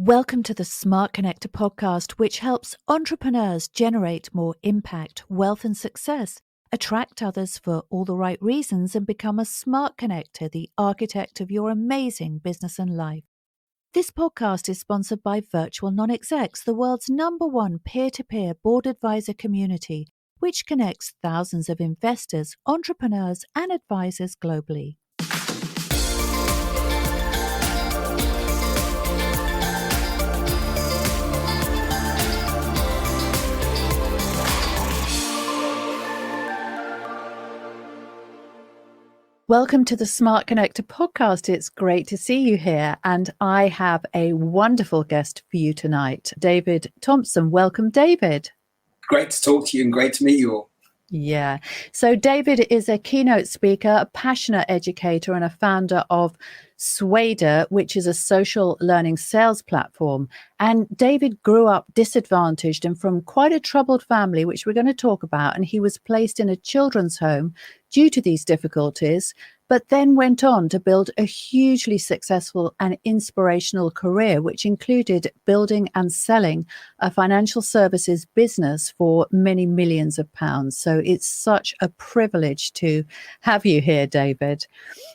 Welcome to the Smart Connector podcast, which helps entrepreneurs generate more impact, wealth, and success, attract others for all the right reasons, and become a smart connector, the architect of your amazing business and life. This podcast is sponsored by Virtual Non-Execs, the world's #1 peer-to-peer board advisor community, which connects thousands of investors, entrepreneurs, and advisors globally. Welcome to the Smart Connector podcast. It's great to see you here. And I have a wonderful guest for you tonight, David Thompson. Welcome, David. Great to talk to you and great to meet you all. Yeah. So David is a keynote speaker, a passionate educator, and a founder of Suede, which is a social learning sales platform. And David grew up disadvantaged and from quite a troubled family, which we're going to talk about. And he was placed in a children's home due to these difficulties, but then went on to build a hugely successful and inspirational career, which included building and selling a financial services business for many millions of pounds. So it's such a privilege to have you here, David.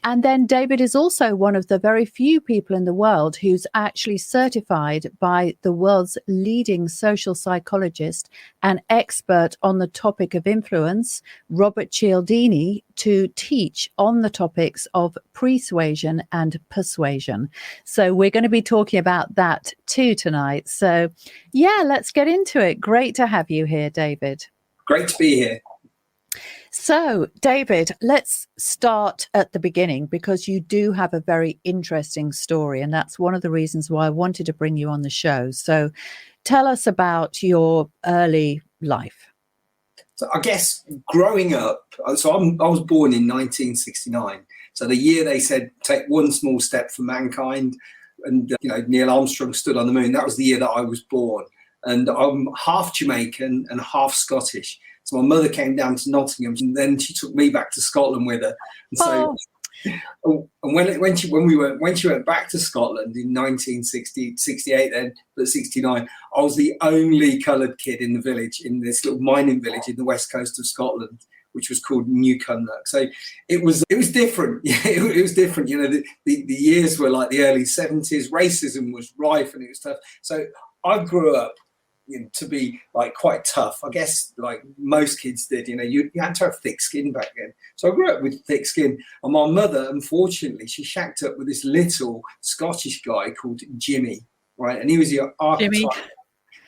And then David is also one of the very few people in the world who's actually certified by the world's leading social psychologist and expert on the topic of influence, Robert Cialdini, to teach on the topics of Pre-suasion and Persuasion. So we're going to be talking about that too tonight. So yeah, let's get into it. Great to have you here, David. Great to be here. So, David, let's start at the beginning because you do have a very interesting story, and that's one of the reasons why I wanted to bring you on the show. So tell us about your early life. So I guess growing up, I was born in 1969. So the year they said, take one small step for mankind, and Neil Armstrong stood on the moon. That was the year that I was born. And I'm half Jamaican and half Scottish. So my mother came down to Nottingham, and then she took me back to Scotland with her. And so, and when she went back to Scotland in 1968, then but 69, I was the only coloured kid in the village, in this little mining village in the west coast of Scotland, which was called Newcomnock. So it was different. It was different. The years were like the early 70s. Racism was rife and it was tough. So I grew up to be like quite tough, I guess, like most kids did. You had to have thick skin back then. So I grew up with thick skin. And my mother, unfortunately, she shacked up with this little Scottish guy called Jimmy, right? And he was your archetype.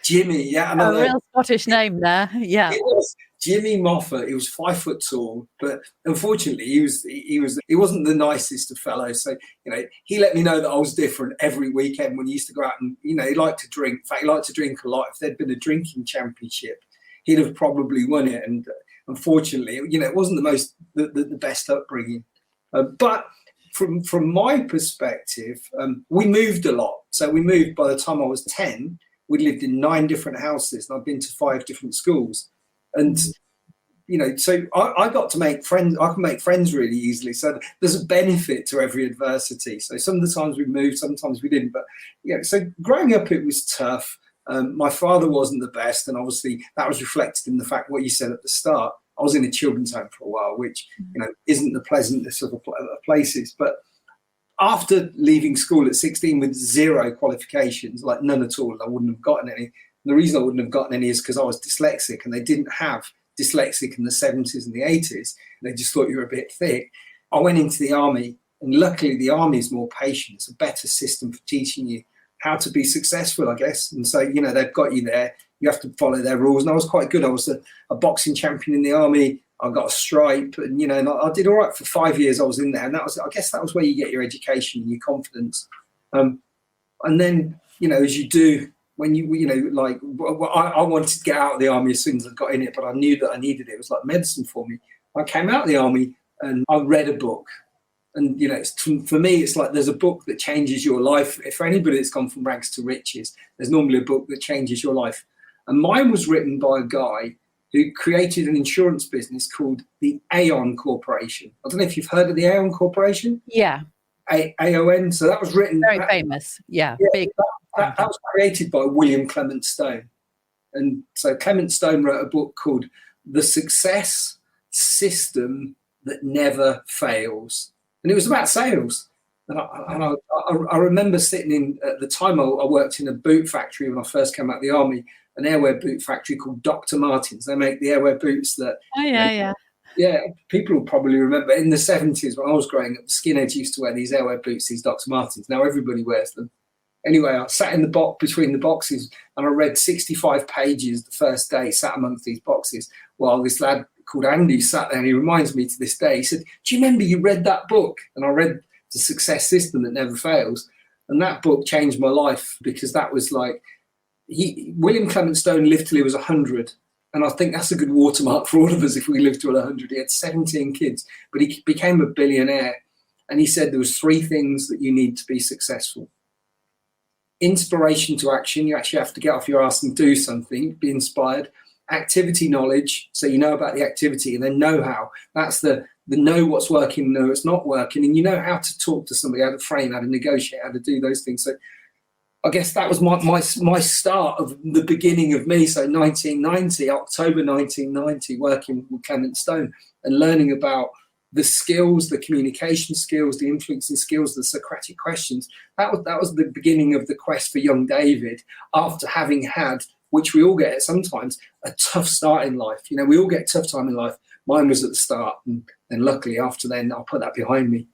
Jimmy, yeah. A real Scottish name there, yeah. It was Jimmy Moffat. He was 5 foot tall, but unfortunately, he wasn't the nicest of fellows. So he let me know that I was different every weekend when he used to go out and he liked to drink. In fact, he liked to drink a lot. If there'd been a drinking championship, he'd have probably won it. And unfortunately, it wasn't the best upbringing. But from my perspective, we moved a lot. So we moved by the time I was 10. We lived in 9 different houses, and I've been to 5 different schools. And, so I got to make friends. I can make friends really easily. So there's a benefit to every adversity. So some of the times we moved, sometimes we didn't. But, so growing up, it was tough. My father wasn't the best. And obviously that was reflected in the fact what you said at the start. I was in a children's home for a while, which, isn't the pleasantest of places. But after leaving school at 16 with 0 qualifications, like none at all, I wouldn't have gotten any. And the reason I wouldn't have gotten any is because I was dyslexic, and they didn't have dyslexic in the 70s and the 80s. They just thought you were a bit thick. I went into the army, and luckily the army is more patient. It's a better system for teaching you how to be successful, I guess. And so, they've got you there. You have to follow their rules. And I was quite good. I was a boxing champion in the army. I got a stripe, and and I did all right for 5 years. I was in there, and I guess that was where you get your education and your confidence. And then as you do, when I wanted to get out of the army as soon as I got in it, but I knew that I needed it. It was like medicine for me. I came out of the army and I read a book, and for me, it's like there's a book that changes your life. For anybody that's gone from rags to riches, there's normally a book that changes your life, and mine was written by a guy who created an insurance business called the Aon Corporation. I don't know if you've heard of the Aon Corporation. Yeah. AON. So that was written. Very famous. Yeah. Big. That was created by William Clement Stone. And so Clement Stone wrote a book called The Success System That Never Fails. And it was about sales. And I remember sitting in, at the time I worked in a boot factory when I first came out of the army, an airwear boot factory called Dr. Martens. They make the airwear boots that... Oh, yeah. Yeah, people will probably remember in the 70s when I was growing up, the skinheads used to wear these airwear boots, these Dr. Martens. Now everybody wears them. Anyway, I sat in the box between the boxes and I read 65 pages the first day, sat amongst these boxes, while this lad called Andy sat there, and he reminds me to this day. He said, "Do you remember you read that book?" And I read The Success System That Never Fails. And that book changed my life, because that was like, William Clement Stone lived till he was 100. And I think that's a good watermark for all of us if we live to 100. He had 17 kids, but he became a billionaire. And he said there was 3 things that you need to be successful. Inspiration to action. You actually have to get off your ass and do something, be inspired. Activity knowledge, so you know about the activity. And then know-how. That's the know what's working, know what's not working. And you know how to talk to somebody, how to frame, how to negotiate, how to do those things. So I guess that was my start of the beginning of me. So 1990, October 1990, working with Clement Stone and learning about the skills, the communication skills, the influencing skills, the Socratic questions. That was the beginning of the quest for young David, after having had, which we all get sometimes, a tough start in life. You know, we all get a tough time in life. Mine was at the start, and luckily after then, I'll put that behind me.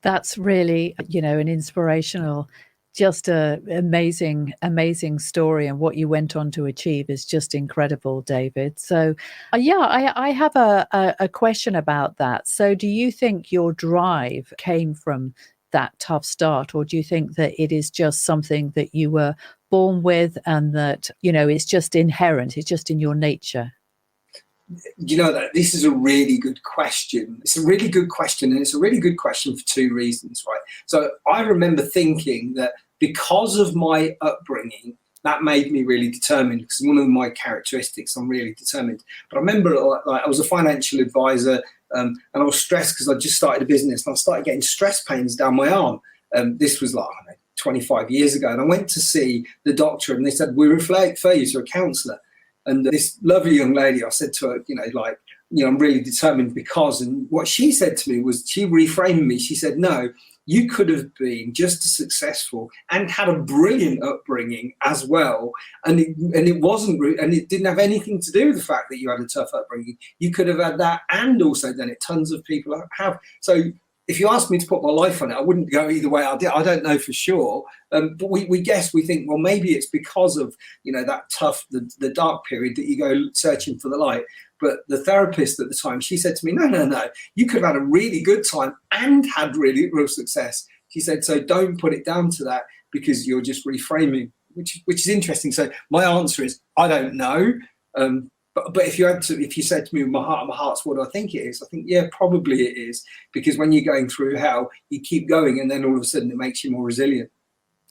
That's really, an inspirational, just an amazing story, and what you went on to achieve is just incredible, David. So I have a question about that. So do you think your drive came from that tough start, or do you think that it is just something that you were born with, and that it's just inherent, it's just in your nature? You know that this is a really good question. It's a really good question, and it's a really good question for 2 reasons, right? So I remember thinking that because of my upbringing, that made me really determined, because one of my characteristics, I'm really determined. But I remember I was a financial advisor, and I was stressed because I just started a business, and I started getting stress pains down my arm. This was 25 years ago, and I went to see the doctor, and they said, "We refer you to a counsellor." And this lovely young lady, I said to her, I'm really determined because, and what she said to me was, she reframed me. She said, "No, you could have been just as successful and had a brilliant upbringing as well. And it wasn't, and it didn't have anything to do with the fact that you had a tough upbringing. You could have had that and also done it. Tons of people have." So if you asked me to put my life on it, I wouldn't go either way. I don't know for sure. But we think, well, maybe it's because of, that tough, the dark period that you go searching for the light. But the therapist at the time, she said to me, no, you could have had a really good time and had really real success. She said, so don't put it down to that, because you're just reframing, which is interesting. So my answer is, I don't know. But if you said to me, my heart of my hearts, what do I think it is? I think, yeah, probably it is. Because when you're going through hell, you keep going, and then all of a sudden it makes you more resilient.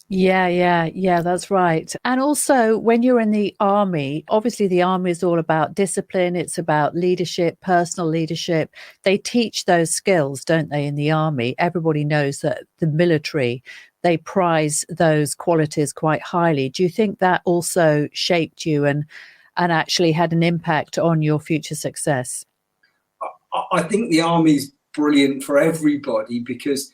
Yeah, that's right. And also, when you're in the army, obviously the army is all about discipline. It's about leadership, personal leadership. They teach those skills, don't they, in the army? Everybody knows that the military, they prize those qualities quite highly. Do you think that also shaped you and actually had an impact on your future success? I think the army's brilliant for everybody, because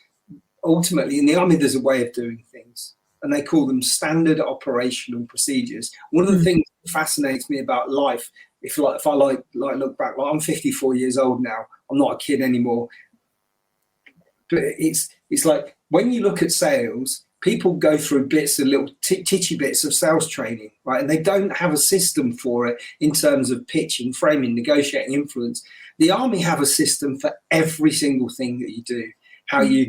ultimately in the army there's a way of doing things, and they call them standard operational procedures. One of the things that fascinates me about life, if I look back, I'm 54 years old now, I'm not a kid anymore, but it's like when you look at sales, people go through bits of little titchy bits of sales training, right? And they don't have a system for it in terms of pitching, framing, negotiating, influence. The army have a system for every single thing that you do. How you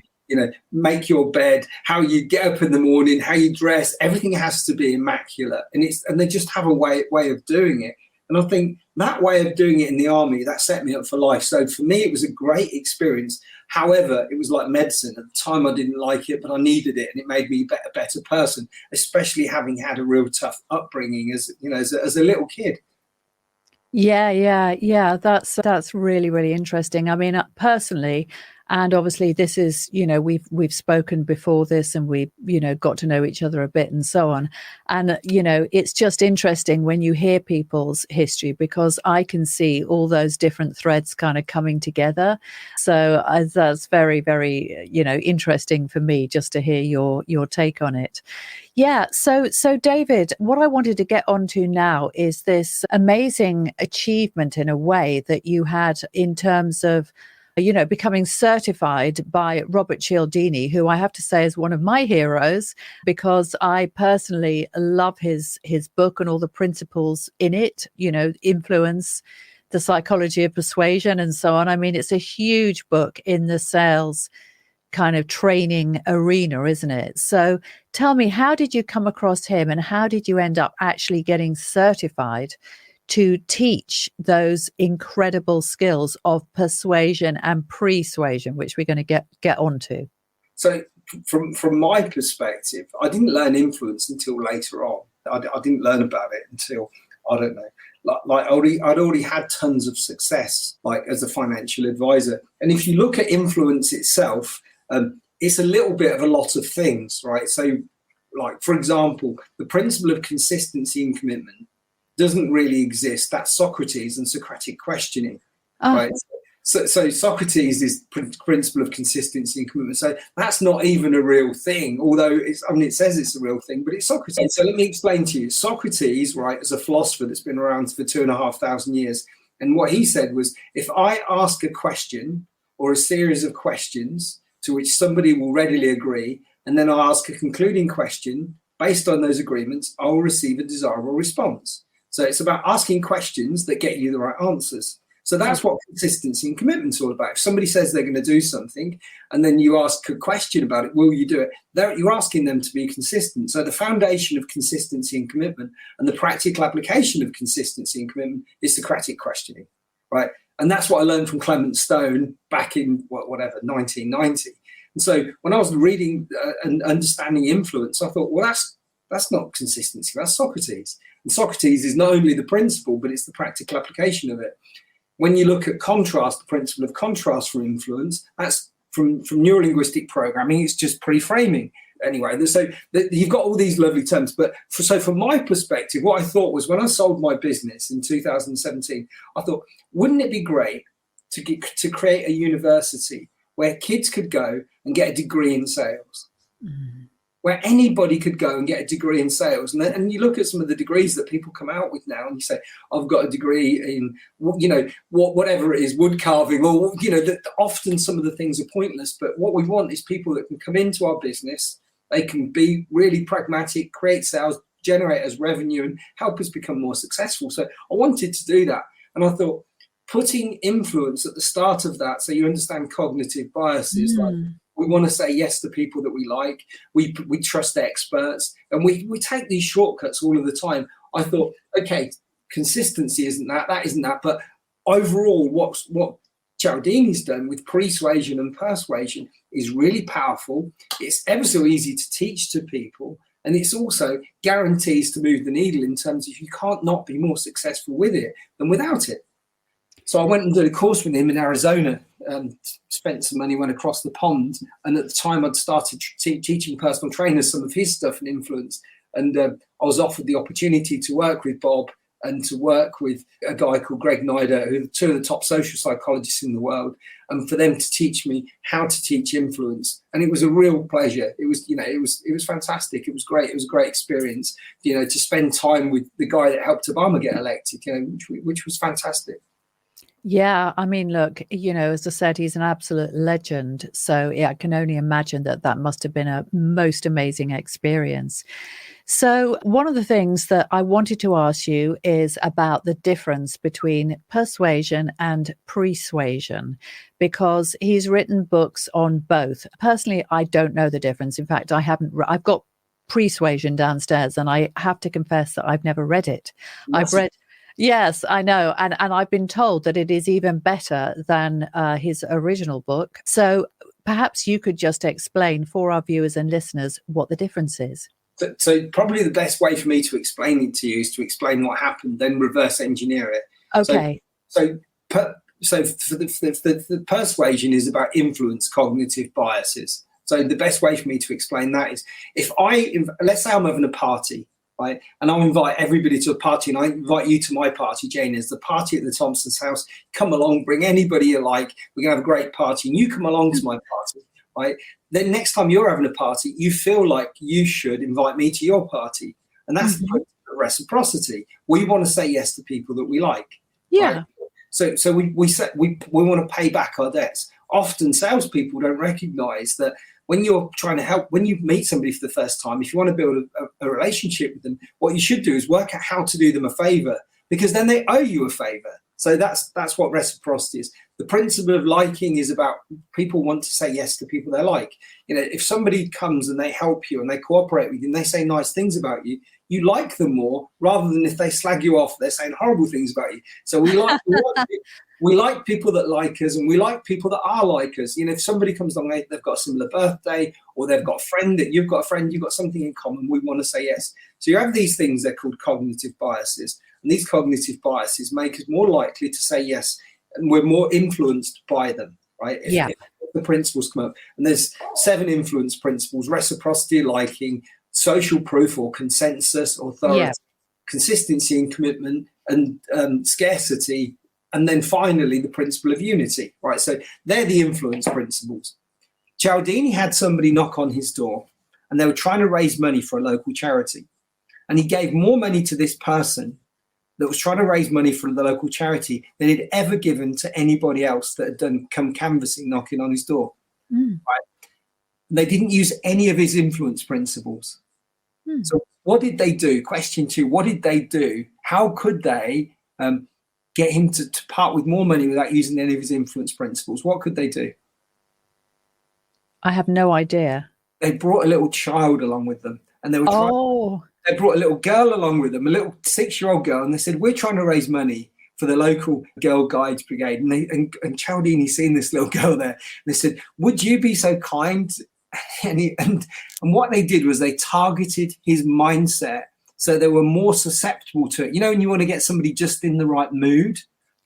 make your bed, how you get up in the morning, how you dress, everything has to be immaculate. And they just have a way of doing it. And I think that way of doing it in the army, that set me up for life. So for me, it was a great experience. However, it was like medicine. At the time, I didn't like it, but I needed it, and it made me a better person, especially having had a real tough upbringing as a little kid. Yeah. That's really, really interesting. I mean, personally, And obviously this is, we've spoken before this, and we, got to know each other a bit and so on. And, it's just interesting when you hear people's history, because I can see all those different threads kind of coming together. So that's very, very, interesting for me just to hear your take on it. Yeah. So David, what I wanted to get onto now is this amazing achievement in a way that you had in terms of, becoming certified by Robert Cialdini, who I have to say is one of my heroes, because I personally love his book and all the principles in it, influence, the psychology of persuasion, and so on. I mean, it's a huge book in the sales kind of training arena, isn't it? So tell me, how did you come across him, and how did you end up actually getting certified to teach those incredible skills of persuasion and pre-suasion, which we're going to get onto? So from my perspective, I didn't learn influence until later on. I didn't learn about it until, I don't know, I'd already had tons of success, like as a financial advisor. And if you look at influence itself, it's a little bit of a lot of things, right? So, like, for example, the principle of consistency and commitment doesn't really exist. That's Socrates and Socratic questioning, right? So Socrates is principle of consistency and commitment. So that's not even a real thing, although it says it's a real thing, but it's Socrates. So let me explain to you. Socrates, right, is a philosopher that's been around for 2,500 years. And what he said was, if I ask a question or a series of questions to which somebody will readily agree, and then I ask a concluding question based on those agreements, I will receive a desirable response. So it's about asking questions that get you the right answers. So that's what consistency and commitment is all about. If somebody says they're going to do something, and then you ask a question about it, will you do it? You're asking them to be consistent. So the foundation of consistency and commitment, and the practical application of consistency and commitment, is Socratic questioning, right? And that's what I learned from Clement back in 1990. And so when I was reading and understanding influence, I thought, well, that's not consistency, that's Socrates. And Socrates is not only the principle, but it's the practical application of it. When you look at contrast, the principle of contrast for influence, that's from neurolinguistic programming, it's just pre-framing. Anyway, so you've got all these lovely terms. But from my perspective, what I thought was, when I sold my business in 2017, I thought, wouldn't it be great to create a university where kids could go and get a degree in sales? Mm-hmm. Where anybody could go and get a degree in sales. And you look at some of the degrees that people come out with now, and you say, I've got a degree in, whatever it is, wood carving, or, often some of the things are pointless. But what we want is people that can come into our business, they can be really pragmatic, create sales, generate us revenue, and help us become more successful. So I wanted to do that. And I thought, putting influence at the start of that, so you understand cognitive biases, like, we want to say yes to people that we like. We trust experts, and we take these shortcuts all of the time. I thought, okay, consistency isn't that isn't that, but overall, what Cialdini's done with pre-suasion and persuasion is really powerful. It's ever so easy to teach to people, and it's also guarantees to move the needle in terms of you can't not be more successful with it than without it. So I went and did a course with him in Arizona, spent some money, went across the pond. And at the time I'd started teaching personal trainers some of his stuff and influence. And I was offered the opportunity to work with Bob and to work with a guy called Greg Nider, who are two of the top social psychologists in the world, and for them to teach me how to teach influence. And it was a real pleasure. It was fantastic. It was great. It was a great experience, to spend time with the guy that helped Obama get elected, which was fantastic. Yeah, I mean, look, as I said, he's an absolute legend. So yeah, I can only imagine that must have been a most amazing experience. So one of the things that I wanted to ask you is about the difference between persuasion and pre-suasion, because he's written books on both. Personally, I don't know the difference. In fact, I've got pre-suasion downstairs, and I have to confess that I've never read it. Yes, I know. And I've been told that it is even better than his original book. So perhaps you could just explain for our viewers and listeners what the difference is. So probably the best way for me to explain it to you is to explain what happened, then reverse engineer it. Okay. So So for the persuasion is about influence, cognitive biases. So the best way for me to explain that is let's say I'm having a party, right? And I'll invite everybody to a party, and I invite you to my party, Jane. There's the party at the Thompson's house. Come along, bring anybody you like. We're going to have a great party. And you come along to my party, right? Then next time you're having a party, you feel like you should invite me to your party. And that's the principle of reciprocity. We want to say yes to people that we like. Yeah. Right? So we want to pay back our debts. Often salespeople don't recognise that when you're trying to help, when you meet somebody for the first time, if you want to build a relationship with them, what you should do is work out how to do them a favour, because then they owe you a favour. So that's what reciprocity is. The principle of liking is about people want to say yes to people they like. If somebody comes and they help you and they cooperate with you and they say nice things about you, you like them more rather than if they slag you off, they're saying horrible things about you. So we like people that like us, and we like people that are like us. If somebody comes along, they've got a similar birthday, or they've got a friend that you've got a friend, you've got something in common, we want to say yes. So you have these things, they're called cognitive biases. And these cognitive biases make us more likely to say yes, and we're more influenced by them, right? If the principles come up. And there's 7 influence principles: reciprocity, liking, social proof or consensus, authority, consistency and commitment, and scarcity, and then finally the principle of unity, right? So they're the influence principles. Cialdini had somebody knock on his door, and they were trying to raise money for a local charity, and he gave more money to this person that was trying to raise money for the local charity than he'd ever given to anybody else that had come canvassing, knocking on his door. Right? They didn't use any of his influence principles. So what did they do? Question 2, what did they do? How could they get him to part with more money without using any of his influence principles? What could they do? I have no idea. They brought a little child along with them, and they were they brought a little girl along with them, a little 6-year-old girl, and they said, we're trying to raise money for the local Girl Guides Brigade. And Cialdini seen this little girl there, and they said, would you be so kind? And what they did was they targeted his mindset, so they were more susceptible to it. When you want to get somebody just in the right mood.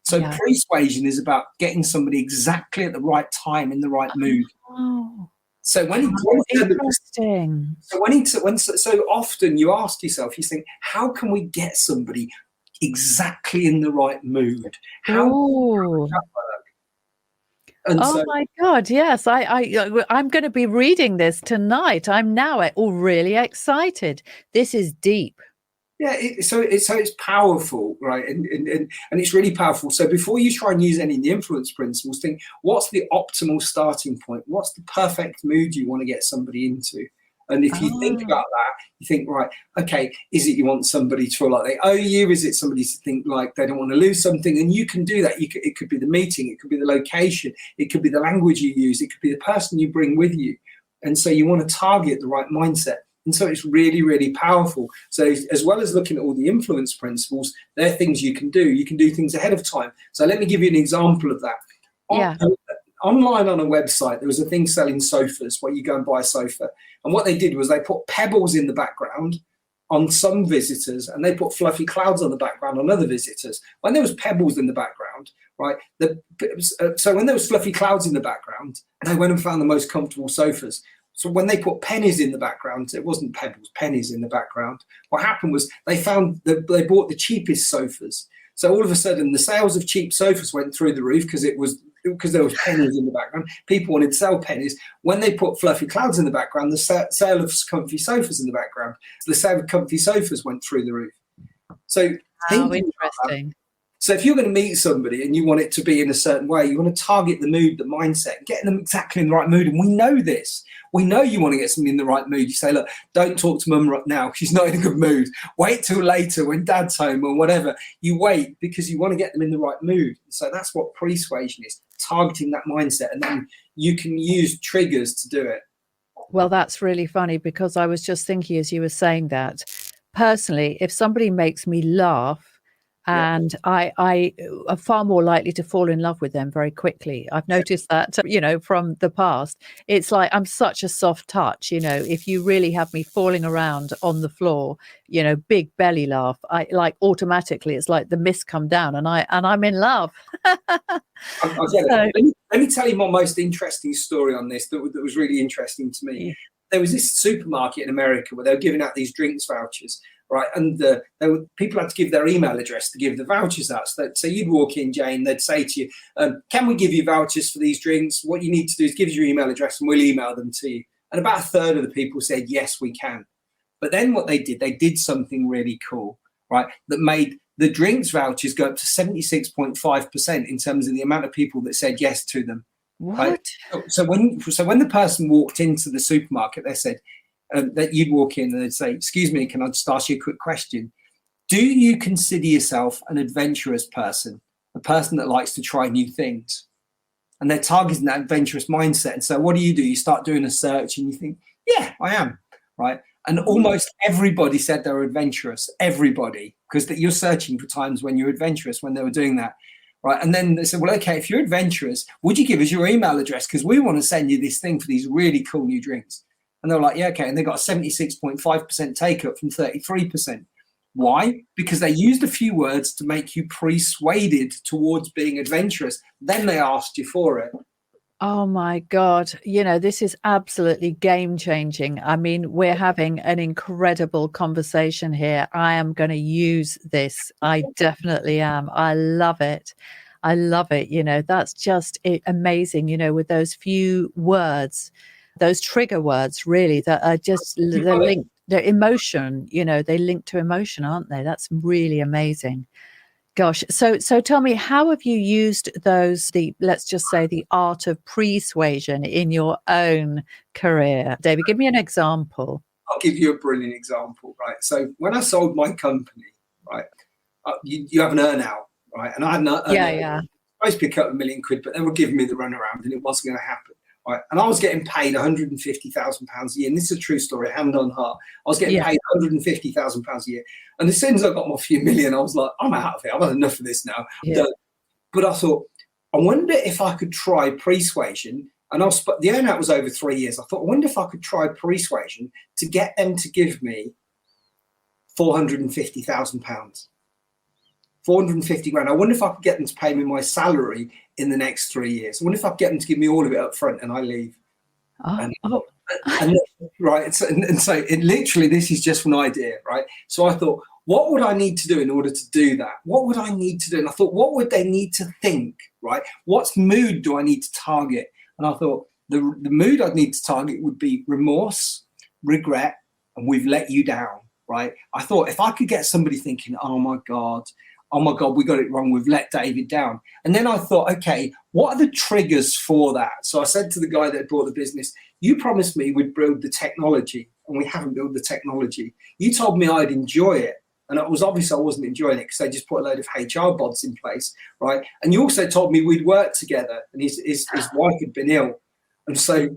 So persuasion is about getting somebody exactly at the right time in the right mood. So interesting. So often you ask yourself, you think, how can we get somebody exactly in the right mood? How does that work? And my God, yes. I'm going to be reading this tonight. I'm now really excited. This is deep. Yeah, so it's powerful, right? And it's really powerful. So before you try and use any of the influence principles, think, what's the optimal starting point? What's the perfect mood you want to get somebody into? And if you think about that, you think, right, okay, is it you want somebody to feel like they owe you? Is it somebody to think like they don't want to lose something? And you can do that. It could be the meeting. It could be the location. It could be the language you use. It could be the person you bring with you. And so you want to target the right mindset. And so it's really, really powerful. So as well as looking at all the influence principles, there are things you can do. You can do things ahead of time. So let me give you an example of that. Online on a website, there was a thing selling sofas where you go and buy a sofa. And what they did was they put pebbles in the background on some visitors, and they put fluffy clouds on the background on other visitors. When there was pebbles in the background, right? So when there was fluffy clouds in the background, they went and found the most comfortable sofas. So when they put pennies in the background, it wasn't pebbles, pennies in the background. What happened was they bought the cheapest sofas. So all of a sudden, the sales of cheap sofas went through the roof because there was pennies in the background. People wanted to sell pennies. When they put fluffy clouds in the background, the sale of comfy sofas in the background, the sale of comfy sofas went through the roof. So interesting. So if you're going to meet somebody and you want it to be in a certain way, you want to target the mood, the mindset, getting them exactly in the right mood. And we know this. We know you want to get somebody in the right mood. You say, look, don't talk to mum right now. She's not in a good mood. Wait till later when dad's home or whatever. You wait because you want to get them in the right mood. So that's what persuasion is, targeting that mindset. And then you can use triggers to do it. Well, that's really funny because I was just thinking as you were saying that, personally, if somebody makes me laugh, And I are far more likely to fall in love with them very quickly. I've noticed that, from the past. It's like I'm such a soft touch, if you really have me falling around on the floor, big belly laugh, I like automatically it's like the mist come down and I'm in love. I get it. Let me tell you my most interesting story on this that was really interesting to me. Yeah. There was this supermarket in America where they were giving out these drinks vouchers, right? And people had to give their email address to give the vouchers out. So you'd walk in, Jane, they'd say to you, can we give you vouchers for these drinks? What you need to do is give us your email address and we'll email them to you. And about a third of the people said, yes, we can. But then what they did something really cool, right? That made the drinks vouchers go up to 76.5% in terms of the amount of people that said yes to them. What? Right? So when the person walked into the supermarket, they said that you'd walk in and they'd say, excuse me, can I just ask you a quick question? Do you consider yourself an adventurous person, a person that likes to try new things? And they're targeting that adventurous mindset. And so what do? You start doing a search and you think, yeah, I am, right? And almost everybody said they were adventurous, everybody, because you're searching for times when you're adventurous when they were doing that. Right. And then they said, well, OK, if you're adventurous, would you give us your email address? Because we want to send you this thing for these really cool new drinks. And they were like, yeah, OK. And they got a 76.5% take up from 33%. Why? Because they used a few words to make you persuaded towards being adventurous. Then they asked you for it. Oh, my God. This is absolutely game changing. I mean, we're having an incredible conversation here. I am going to use this. I definitely am. I love it. I love it. That's just amazing, with those few words, those trigger words, really, that are just they're linked. They're emotion, they link to emotion, aren't they? That's really amazing. Gosh. So tell me, how have you used let's just say the art of persuasion in your own career? David, give me an example. I'll give you a brilliant example, right? So when I sold my company, right, you have an earn out, right? And I had an earn out. I was supposed to pick up £1 million, but they were giving me the runaround and it wasn't going to happen. Right. And I was getting paid £150,000 a year. And this is a true story, hand on heart. I was getting paid £150,000 a year. And as soon as I got my few million, I was like, I'm out of it. I've had enough of this now. Yeah. But I thought, I wonder if I could try persuasion. And the earn out was over 3 years. I thought, I wonder if I could try persuasion to get them to give me £450,000. 450 grand. I wonder if I could get them to pay me my salary in the next 3 years. I wonder if I could get them to give me all of it up front and I leave. Right. So it literally, this is just an idea, right? So I thought, what would I need to do in order to do that? What would I need to do? And I thought, what would they need to think, right? What mood do I need to target? And I thought the mood I'd need to target would be remorse, regret, and we've let you down, right? I thought if I could get somebody thinking, oh my God, we got it wrong. We've let David down. And then I thought, okay, what are the triggers for that? So I said to the guy that bought the business, you promised me we'd build the technology and we haven't built the technology. You told me I'd enjoy it. And it was obvious I wasn't enjoying it because they just put a load of HR bods in place, right? And you also told me we'd work together and his wife had been ill. And so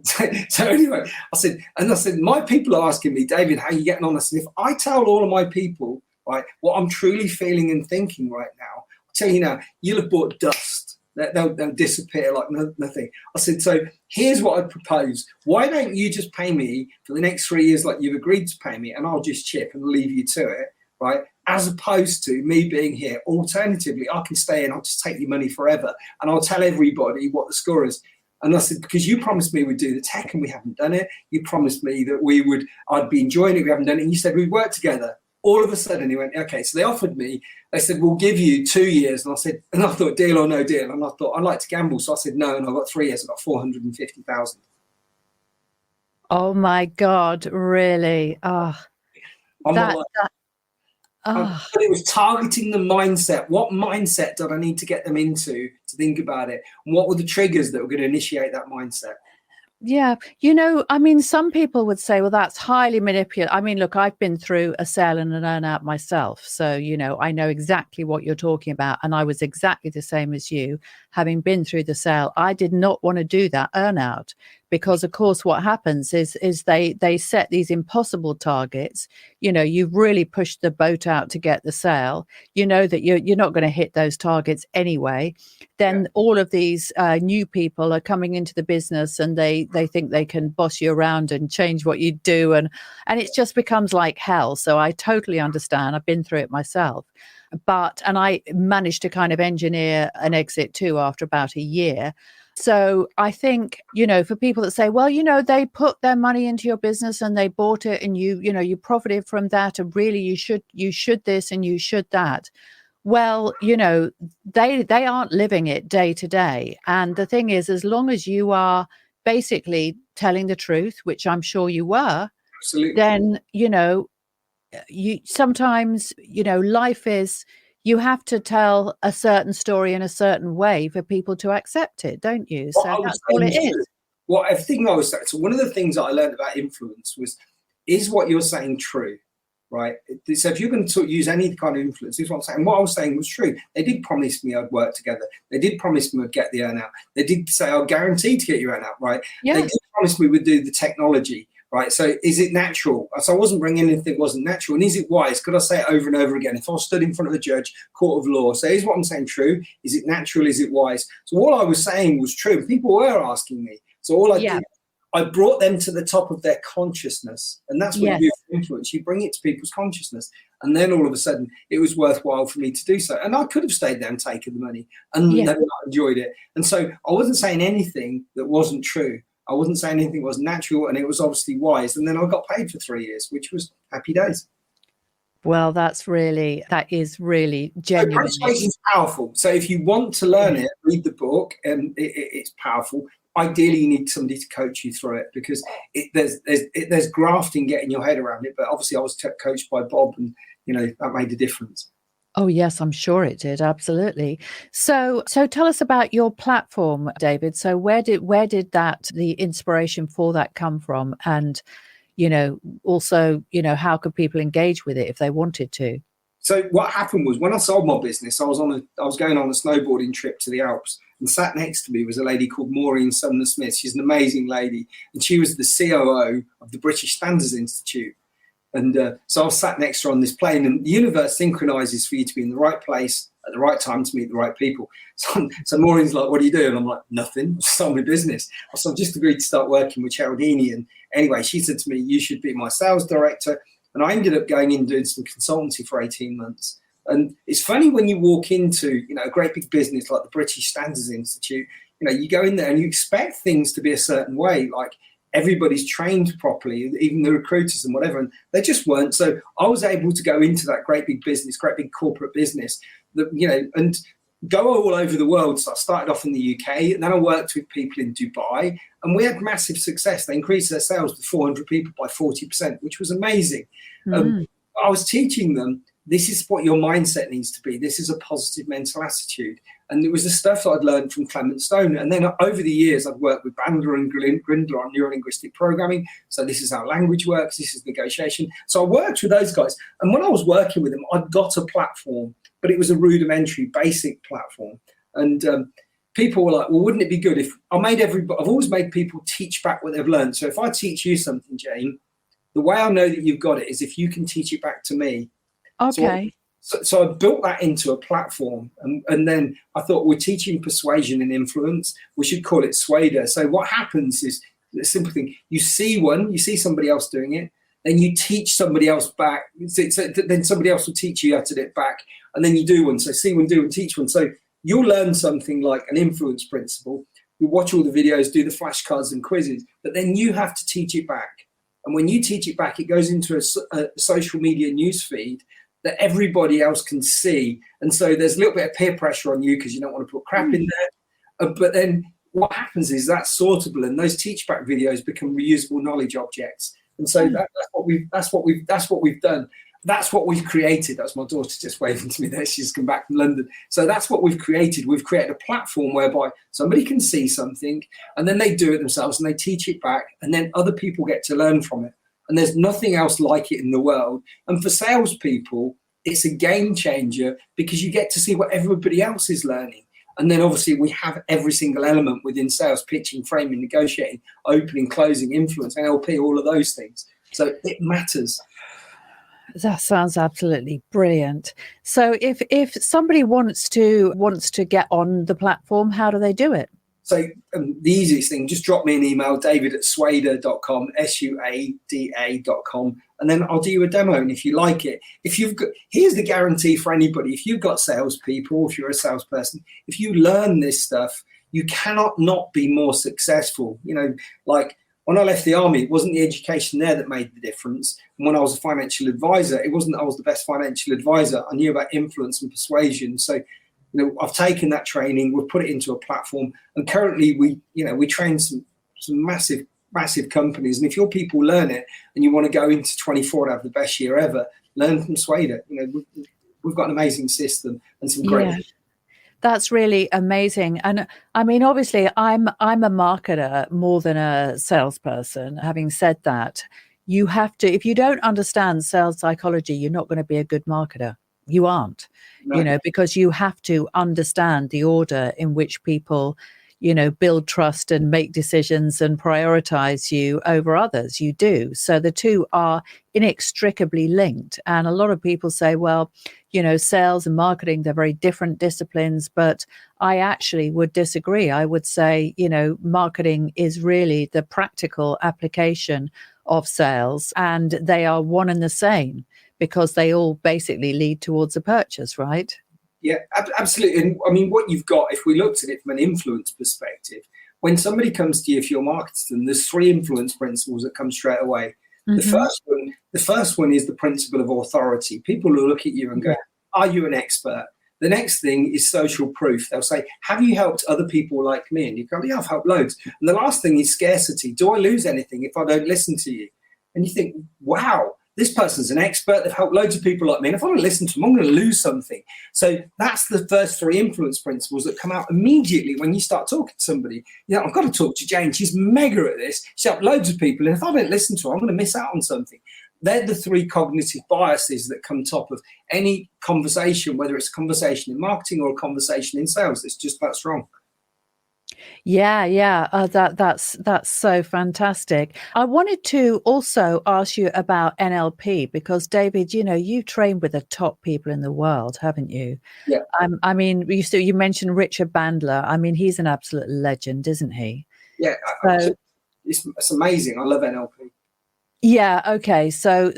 anyway, I said, my people are asking me, David, how are you getting on? I said, if I tell all of my people, right, what I'm truly feeling and thinking right now, I'll tell you now, you'll have bought dust. They'll disappear like nothing. I said, so here's what I propose. Why don't you just pay me for the next 3 years like you've agreed to pay me, and I'll just chip and leave you to it, right? As opposed to me being here. Alternatively, I can stay and I'll just take your money forever and I'll tell everybody what the score is. And I said, because you promised me we'd do the tech and we haven't done it. You promised me that I'd be enjoying it, we haven't done it. And you said we'd work together. All of a sudden he went, okay, so they offered me, they said, we'll give you 2 years. And I thought, deal or no deal. And I thought, I'd like to gamble. So I said, no, and I got 3 years, I got 450,000. Oh my God, really? But it was targeting the mindset. What mindset did I need to get them into to think about it? And what were the triggers that were going to initiate that mindset? Yeah. I mean, some people would say, well, that's highly manipulative. I mean, look, I've been through a sale and an earn out myself. So, I know exactly what you're talking about. And I was exactly the same as you. Having been through the sale, I did not want to do that earn out because of course what happens is they set these impossible targets. You know, you've really pushed the boat out to get the sale. You know that you're not going to hit those targets anyway. Then all of these new people are coming into the business, and they think they can boss you around and change what you do, and it just becomes like hell. So I totally understand. I've been through it myself. And I managed to kind of engineer an exit too after about a year. So I think, you know, for people that say, well, you know, they put their money into your business and they bought it, and you profited from that, and really you should this and you should that. Well, you know, they aren't living it day to day. And the thing is, as long as you are basically telling the truth, which I'm sure you were, Absolutely. then, you know, you sometimes, you know, life is, you have to tell a certain story in a certain way for people to accept it, don't you? So that's all it is. What I think I was saying, so one of the things that I learned about influence is what you're saying true, right? So if you're going to use any kind of influence, this is what I'm saying. What I was saying was true. They did promise me I'd work together. They did promise me I'd get the earn out. They did say I'll guarantee to get you earn out, right? Yeah. They did promise me we'd do the technology. Right. So is it natural? So I wasn't bringing anything that wasn't natural. And is it wise? Could I say it over and over again? If I stood in front of a judge, court of law, so is what I'm saying true? Is it natural? Is it wise? So all I was saying was true. People were asking me. So all I did, I brought them to the top of their consciousness. And that's what you do for influence. You bring it to people's consciousness. And then all of a sudden it was worthwhile for me to do so. And I could have stayed there and taken the money and never enjoyed it. And so I wasn't saying anything that wasn't true. I wasn't saying anything was natural, and it was obviously wise. And then I got paid for 3 years, which was happy days. Well, that is really genuine. So persuasion is powerful. So if you want to learn it, read the book, and it's powerful. Ideally, you need somebody to coach you through it, because there's grafting getting your head around it. But obviously, I was coached by Bob, and you know that made a difference. Oh, yes, I'm sure it did. Absolutely. So tell us about your platform, David. So where did the inspiration for that come from? And, you know, also, you know, how could people engage with it if they wanted to? So what happened was, when I sold my business, I was going on a snowboarding trip to the Alps, and sat next to me was a lady called Maureen Sumner-Smith. She's an amazing lady, and she was the COO of the British Standards Institute. And so I was sat next to her on this plane, and the universe synchronizes for you to be in the right place at the right time to meet the right people. So Maureen's like, what are you doing? I'm like, nothing, I'm starting my business. So I've just agreed to start working with Geraldini. And anyway, she said to me, you should be my sales director. And I ended up going in doing some consultancy for 18 months. And it's funny when you walk into, you know, a great big business like the British Standards Institute, you know, you go in there and you expect things to be a certain way, like everybody's trained properly, even the recruiters and whatever, and they just weren't. So I was able to go into that great big business, great big corporate business, that, you know, and go all over the world. So I started off in the UK, and then I worked with people in Dubai, and we had massive success. They increased their sales to 400 people by 40%, which was amazing. I was teaching them, this is what your mindset needs to be. This is a positive mental attitude. And it was the stuff that I'd learned from Clement Stone. And then over the years, I've worked with Bandler and Grindler on neuro-linguistic programming. So this is how language works. This is negotiation. So I worked with those guys. And when I was working with them, I'd got a platform, but it was a rudimentary, basic platform. And people were like, well, wouldn't it be good if I made I've always made people teach back what they've learned. So if I teach you something, Jane, the way I know that you've got it is if you can teach it back to me. Okay. So I built that into a platform, and then I thought, we're teaching persuasion and influence. We should call it Suede. So what happens is the simple thing: you see somebody else doing it, then you teach somebody else back. So then somebody else will teach you how to do it back, and then you do one. So see one, do one, teach one. So you'll learn something like an influence principle. You watch all the videos, do the flashcards and quizzes, but then you have to teach it back. And when you teach it back, it goes into a social media news feed that everybody else can see. And so there's a little bit of peer pressure on you because you don't want to put crap in there. But then what happens is that's sortable, and those teach back videos become reusable knowledge objects. And so that's what we've done. That's what we've created. That's my daughter just waving to me there. She's come back from London. So that's what we've created. We've created a platform whereby somebody can see something, and then they do it themselves, and they teach it back, and then other people get to learn from it. And there's nothing else like it in the world. And for salespeople, it's a game changer because you get to see what everybody else is learning. And then obviously we have every single element within sales: pitching, framing, negotiating, opening, closing, influence, NLP, all of those things. So it matters. That sounds absolutely brilliant. So if somebody wants to get on the platform, how do they do it? So the easiest thing, just drop me an email, david@suada.com, suada.com, and then I'll do you a demo. And if you like it, here's the guarantee for anybody: if you've got salespeople, if you're a salesperson, if you learn this stuff, you cannot not be more successful. Like when I left the army, it wasn't the education there that made the difference. And when I was a financial advisor, it wasn't that I was the best financial advisor. I knew about influence and persuasion. So I've taken that training, we've put it into a platform, and currently we train some massive companies. And if your people learn it and you want to go into 24 and have the best year ever, learn from Suede. We've got an amazing system and some great. Yeah. That's really amazing. And I mean, obviously, I'm a marketer more than a salesperson. Having said that, you have to, if you don't understand sales psychology, you're not going to be a good marketer. You aren't, No. because you have to understand the order in which people, build trust and make decisions and prioritize you over others. You do. So the two are inextricably linked. And a lot of people say, well, sales and marketing, they're very different disciplines, but I actually would disagree. I would say, marketing is really the practical application of sales, and they are one and the same because they all basically lead towards a purchase, right? Yeah, absolutely. And I mean, what you've got, if we looked at it from an influence perspective, when somebody comes to you, if you're marketing, there's 3 influence principles that come straight away. Mm-hmm. The first one is the principle of authority. People will look at you and go, are you an expert? The next thing is social proof. They'll say, have you helped other people like me? And you go, yeah, I've helped loads. And the last thing is scarcity. Do I lose anything if I don't listen to you? And you think, wow, this person's an expert. They've helped loads of people like me. And if I don't listen to them, I'm going to lose something. So that's the first 3 influence principles that come out immediately when you start talking to somebody. I've got to talk to Jane. She's mega at this. She's helped loads of people. And if I don't listen to her, I'm going to miss out on something. They're the 3 cognitive biases that come top of any conversation, whether it's a conversation in marketing or a conversation in sales. It's just that strong. Yeah. That's so fantastic. I wanted to also ask you about NLP because, David, you've trained with the top people in the world, haven't you? Yeah. I mean, you mentioned Richard Bandler. I mean, he's an absolute legend, isn't he? Yeah. It's amazing. I love NLP. Yeah. Okay. So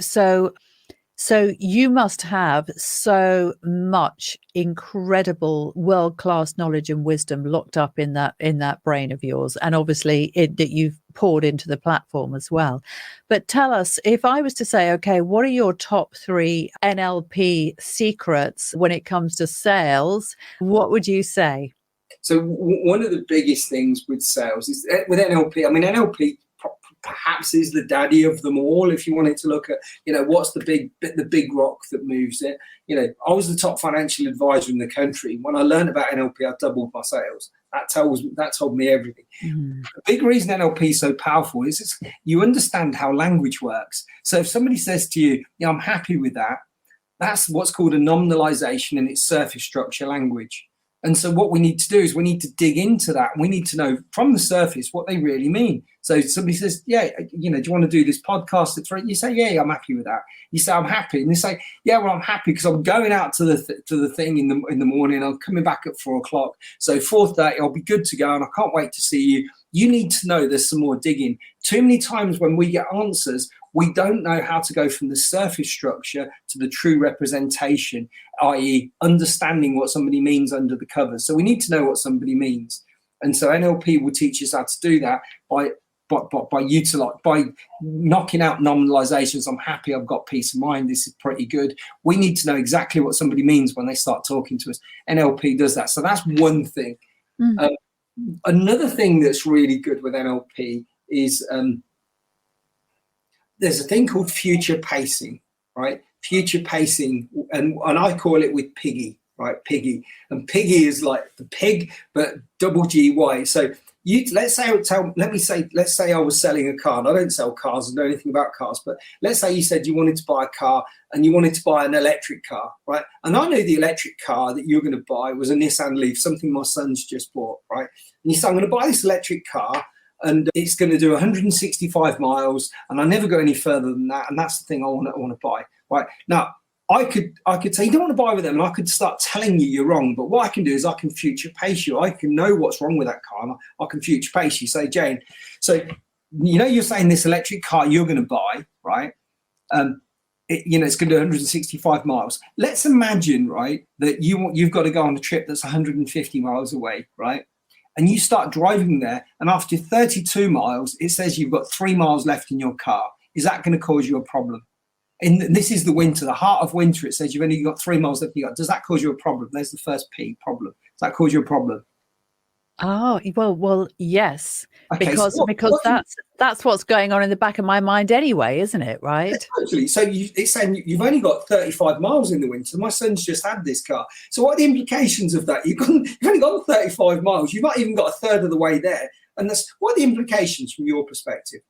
you must have so much incredible world-class knowledge and wisdom locked up in that brain of yours, and obviously that you've poured into the platform as well. But tell us, if I was to say, okay, what are your top 3 NLP secrets when it comes to sales? What would you say? So one of the biggest things with sales is with NLP. I mean, NLP perhaps is the daddy of them all. If you wanted to look at, what's the big rock that moves it. I was the top financial advisor in the country. When I learned about NLP, I doubled my sales. That told me everything. Mm. The big reason NLP is so powerful is you understand how language works. So if somebody says to you, I'm happy with that, that's what's called a nominalization, and it's surface structure language. And so what we need to do is we need to dig into that. We need to know from the surface what they really mean. So somebody says, do you want to do this podcast? You say, yeah, I'm happy with that. You say, I'm happy. And they say, yeah, well, I'm happy because I'm going out to the thing in the morning. I'm coming back at 4:00. So 4:30, I'll be good to go. And I can't wait to see you. You need to know there's some more digging. Too many times when we get answers, we don't know how to go from the surface structure to the true representation, i.e. understanding what somebody means under the covers. So we need to know what somebody means. And so NLP will teach us how to do that by knocking out nominalizations. I'm happy, I've got peace of mind, this is pretty good. We need to know exactly what somebody means when they start talking to us. NLP does that. So that's one thing. Mm. Another thing that's really good with NLP is there's a thing called future pacing, right? Future pacing, and I call it with Piggy. right? Piggy. And piggy is like the pig, but double GY. So let's say I was selling a car, and I don't sell cars, I know anything about cars, but let's say you said you wanted to buy a car and you wanted to buy an electric car, right? And I know the electric car that you're going to buy was a Nissan Leaf, something my son's just bought, right? And you say, I'm going to buy this electric car and it's going to do 165 miles and I never go any further than that. And that's the thing I want to buy, right? Now, I could say, you don't want to buy with them, and I could start telling you you're wrong. But what I can do is I can future pace you. I can know what's wrong with that car, and I can future pace you. Say, Jane, so you're saying this electric car you're going to buy, right? It's going to do 165 miles. Let's imagine, right, that you've got to go on a trip that's 150 miles away, right? And you start driving there, and after 32 miles, it says you've got 3 miles left in your car. Is that going to cause you a problem? And this is the winter, the heart of winter. It says you've only got 3 miles left. Does that cause you a problem? There's the first P, problem. Does that cause you a problem? Oh, well, yes, okay, because that's what's going on in the back of my mind anyway, isn't it? Right? Yeah, totally. So it's saying you've only got 35 miles in the winter. My son's just had this car. So what are the implications of that? You've only got 35 miles. You've not even got a third of the way there. And what are the implications from your perspective?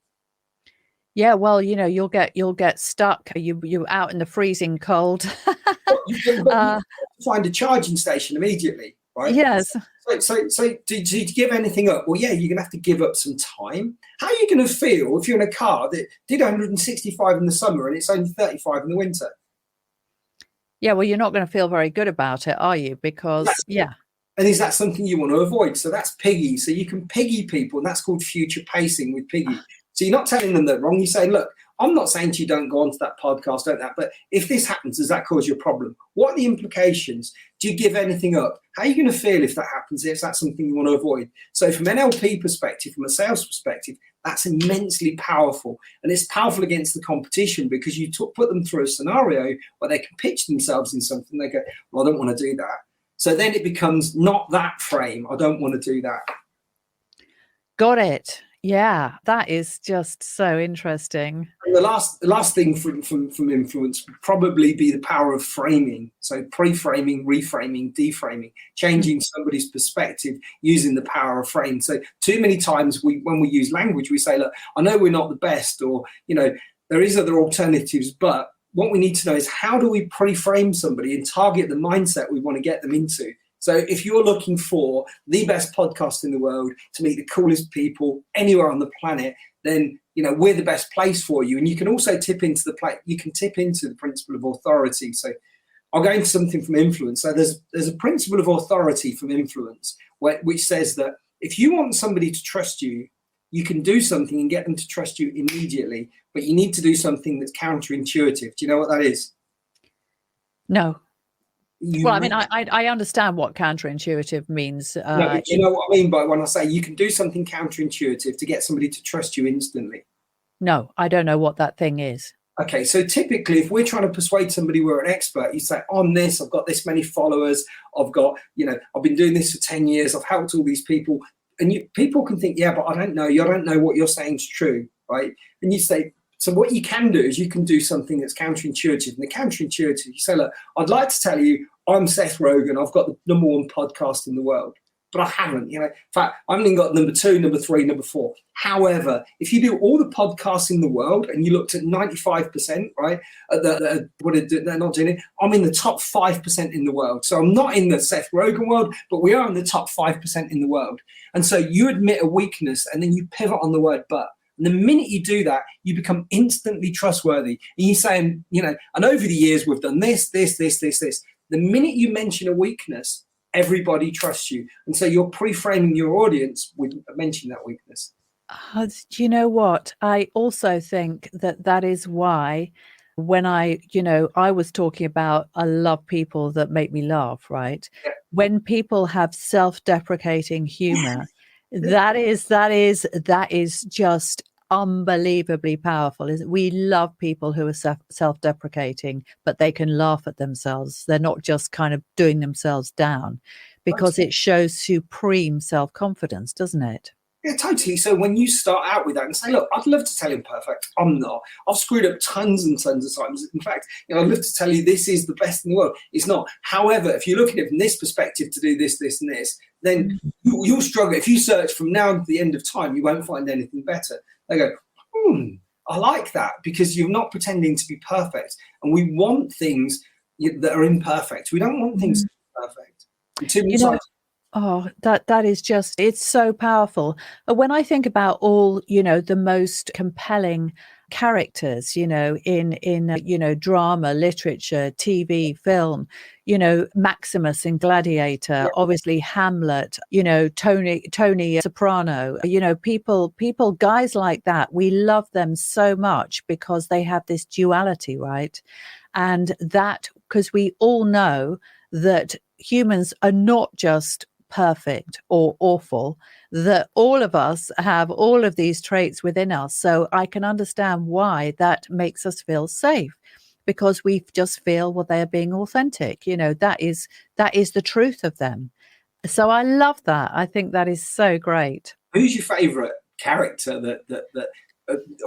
Yeah, well, you'll get stuck. You're out in the freezing cold. You find a charging station immediately, right? Yes. So did you give anything up? Well, yeah, you're going to have to give up some time. How are you going to feel if you're in a car that did 165 in the summer and it's only 35 in the winter? Yeah, well, you're not going to feel very good about it, are you? Because, yeah. And is that something you want to avoid? So that's piggy. So you can piggy people, and that's called future pacing with piggy. So you're not telling them they're wrong. You say, look, I'm not saying to you don't go onto that podcast, don't that. But if this happens, does that cause you a problem? What are the implications? Do you give anything up? How are you going to feel if that happens? If that's something you want to avoid? So from an NLP perspective, from a sales perspective, that's immensely powerful. And it's powerful against the competition because you put them through a scenario where they can pitch themselves in something. They go, well, I don't want to do that. So then it becomes not that frame. I don't want to do that. Got it. Yeah, that is just so interesting. And the last thing from influence would probably be the power of framing. So pre-framing, reframing, deframing, changing somebody's perspective using the power of frame. So too many times when we use language, we say, look, I know we're not the best, or, there is other alternatives, but what we need to know is how do we pre-frame somebody and target the mindset we want to get them into? So if you're looking for the best podcast in the world to meet the coolest people anywhere on the planet, then we're the best place for you. And you can also tip into the principle of authority. So I'll go into something from influence. So there's a principle of authority from influence which says that if you want somebody to trust you, you can do something and get them to trust you immediately, but you need to do something that's counterintuitive. Do you know what that is? No. I understand what counterintuitive means. No, you know what I mean by when I say you can do something counterintuitive to get somebody to trust you instantly? No, I don't know what that thing is. Okay, so typically if we're trying to persuade somebody we're an expert, you say, on this, I've got this many followers, I've got, I've been doing this for 10 years, I've helped all these people. And people can think, yeah, but I don't know. You don't know what you're saying is true, right? And you say, so what you can do is you can do something that's counterintuitive. And the counterintuitive, you say, look, I'd like to tell you I'm Seth Rogen. I've got the #1 podcast in the world. But I haven't, In fact, I've only got number 2, number 3, number 4. However, if you do all the podcasts in the world and you looked at 95%, right, they're not doing it, I'm in the top 5% in the world. So I'm not in the Seth Rogen world, but we are in the top 5% in the world. And so you admit a weakness and then you pivot on the word but. And the minute you do that, you become instantly trustworthy. And you're saying, and over the years we've done this. The minute you mention a weakness, everybody trusts you. And so you're pre-framing your audience with mentioning that weakness. Do you know what? I also think that is why when I was talking about I love people that make me laugh, right? Yeah. When people have self-deprecating humor, that is just unbelievably powerful. We love people who are self-deprecating, but they can laugh at themselves. They're not just kind of doing themselves down, because it shows supreme self-confidence, doesn't it? Yeah, totally. So when you start out with that and say, look, I'd love to tell you I'm perfect. I'm not. I've screwed up tons and tons of times. In fact, I'd love to tell you this is the best in the world. It's not. However, if you look at it from this perspective to do this, this, and this, then you'll struggle. If you search from now to the end of time, you won't find anything better. They go, I like that, because you're not pretending to be perfect. And we want things that are imperfect. We don't want things to be perfect. And too many times. Oh, that is just, it's so powerful. When I think about all, the most compelling characters, in drama, literature, TV, film, Maximus in Gladiator, obviously Hamlet, Tony Soprano, people, guys like that, we love them so much because they have this duality, right? And that, because we all know that humans are not just perfect or awful, that all of us have all of these traits within us. So I can understand why that makes us feel safe, because we just feel, well, they're being authentic. That is the truth of them. So I love that. I think that is so great. Who's your favorite character that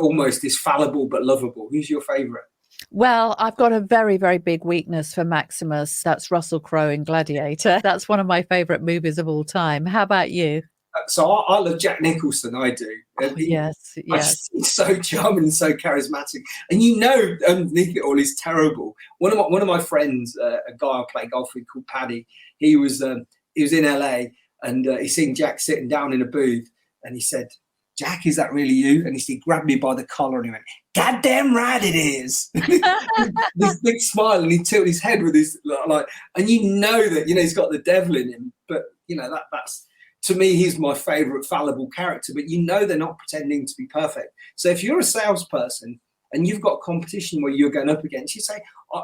almost is fallible but lovable? Who's your favorite? Well, I've got a very, very big weakness for Maximus. That's Russell Crowe in Gladiator. That's one of my favorite movies of all time. How about you? So I love Jack Nicholson. I do. Yes. He's so charming and so charismatic, and underneath it all, he's terrible. One of my friends, a guy I play golf with called Paddy, he was in LA, and he seen Jack sitting down in a booth, and he said, "Jack, is that really you?" And he grabbed me by the collar and he went, "God damn right it is." This big smile, and he tilted his head with his and that he's got the devil in him. But that's, to me, he's my favorite fallible character. But they're not pretending to be perfect. So if you're a salesperson and you've got competition where you're going up against, you say,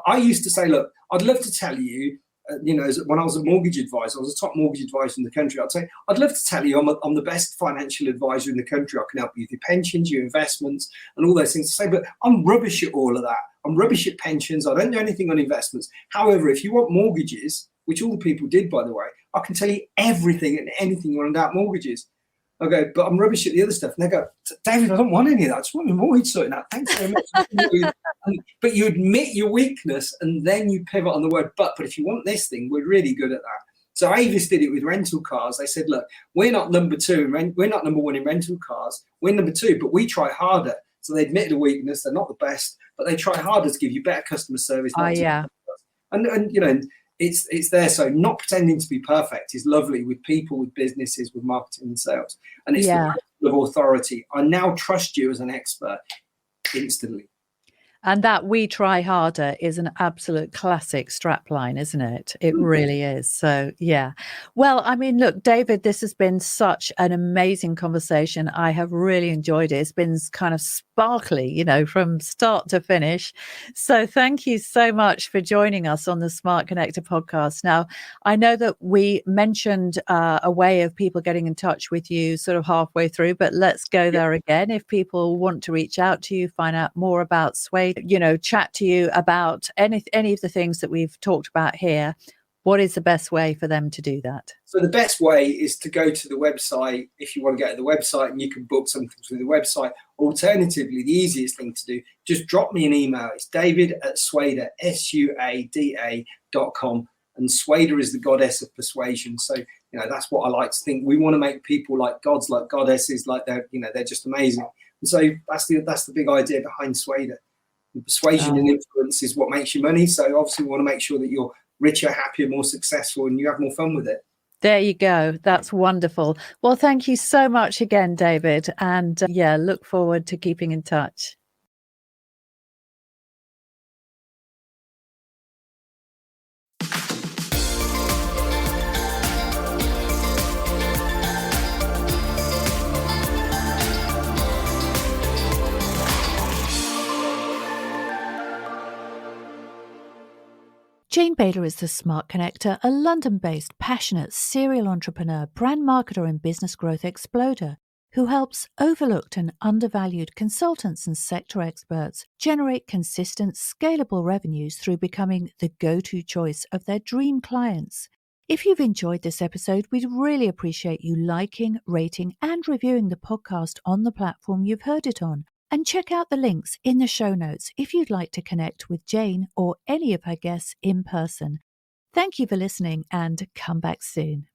I used to say, look, I'd love to tell you. When I was a mortgage advisor, I was a top mortgage advisor in the country. I'd say, I'd love to tell you I'm the best financial advisor in the country. I can help you with your pensions, your investments, and all those things. To say, but I'm rubbish at all of that. I'm rubbish at pensions. I don't know anything on investments. However, if you want mortgages, which all the people did, by the way, I can tell you everything and anything you want about mortgages. I go, but I'm rubbish at the other stuff. And they go, David, I don't want any of that. I just want my mortgage sorting out. Thanks very much. But you admit your weakness, and then you pivot on the word but. But if you want this thing, we're really good at that. So Avis did it with rental cars. They said, look, we're not number one in rental cars. We're number two, but we try harder. So they admit the weakness. They're not the best, but they try harder to give you better customer service. And it's there. So not pretending to be perfect is lovely with people, with businesses, with marketing and sales. And it's the principle of authority. I now trust you as an expert instantly. And that "we try harder" is an absolute classic strapline, isn't it? It really is. So, yeah. Well, I mean, look, David, this has been such an amazing conversation. I have really enjoyed it. It's been kind of sparkly, from start to finish. So thank you so much for joining us on the Smart Connector podcast. Now, I know that we mentioned a way of people getting in touch with you sort of halfway through, but let's go there again. If people want to reach out to you, find out more about Suede, chat to you about any of the things that we've talked about here, what is the best way for them to do that? So the best way is to go to the website if you want to get to the website, and you can book something through the website. Alternatively, the easiest thing to do, just drop me an email. It's david@suada, SUADA.com. And Suada is the goddess of persuasion. So, that's what I like to think. We want to make people like gods, like goddesses, like they're just amazing. And so that's the big idea behind Suada. Persuasion and influence is what makes you money. So obviously we want to make sure that you're richer, happier, more successful, and you have more fun with it. There you go. That's wonderful. Well, thank you so much again, David. And look forward to keeping in touch. Jane Bayler is the Smart Connector, a London-based, passionate serial entrepreneur, brand marketer and business growth exploder who helps overlooked and undervalued consultants and sector experts generate consistent, scalable revenues through becoming the go-to choice of their dream clients. If you've enjoyed this episode, we'd really appreciate you liking, rating, and reviewing the podcast on the platform you've heard it on. And check out the links in the show notes if you'd like to connect with Jane or any of her guests in person. Thank you for listening, and come back soon.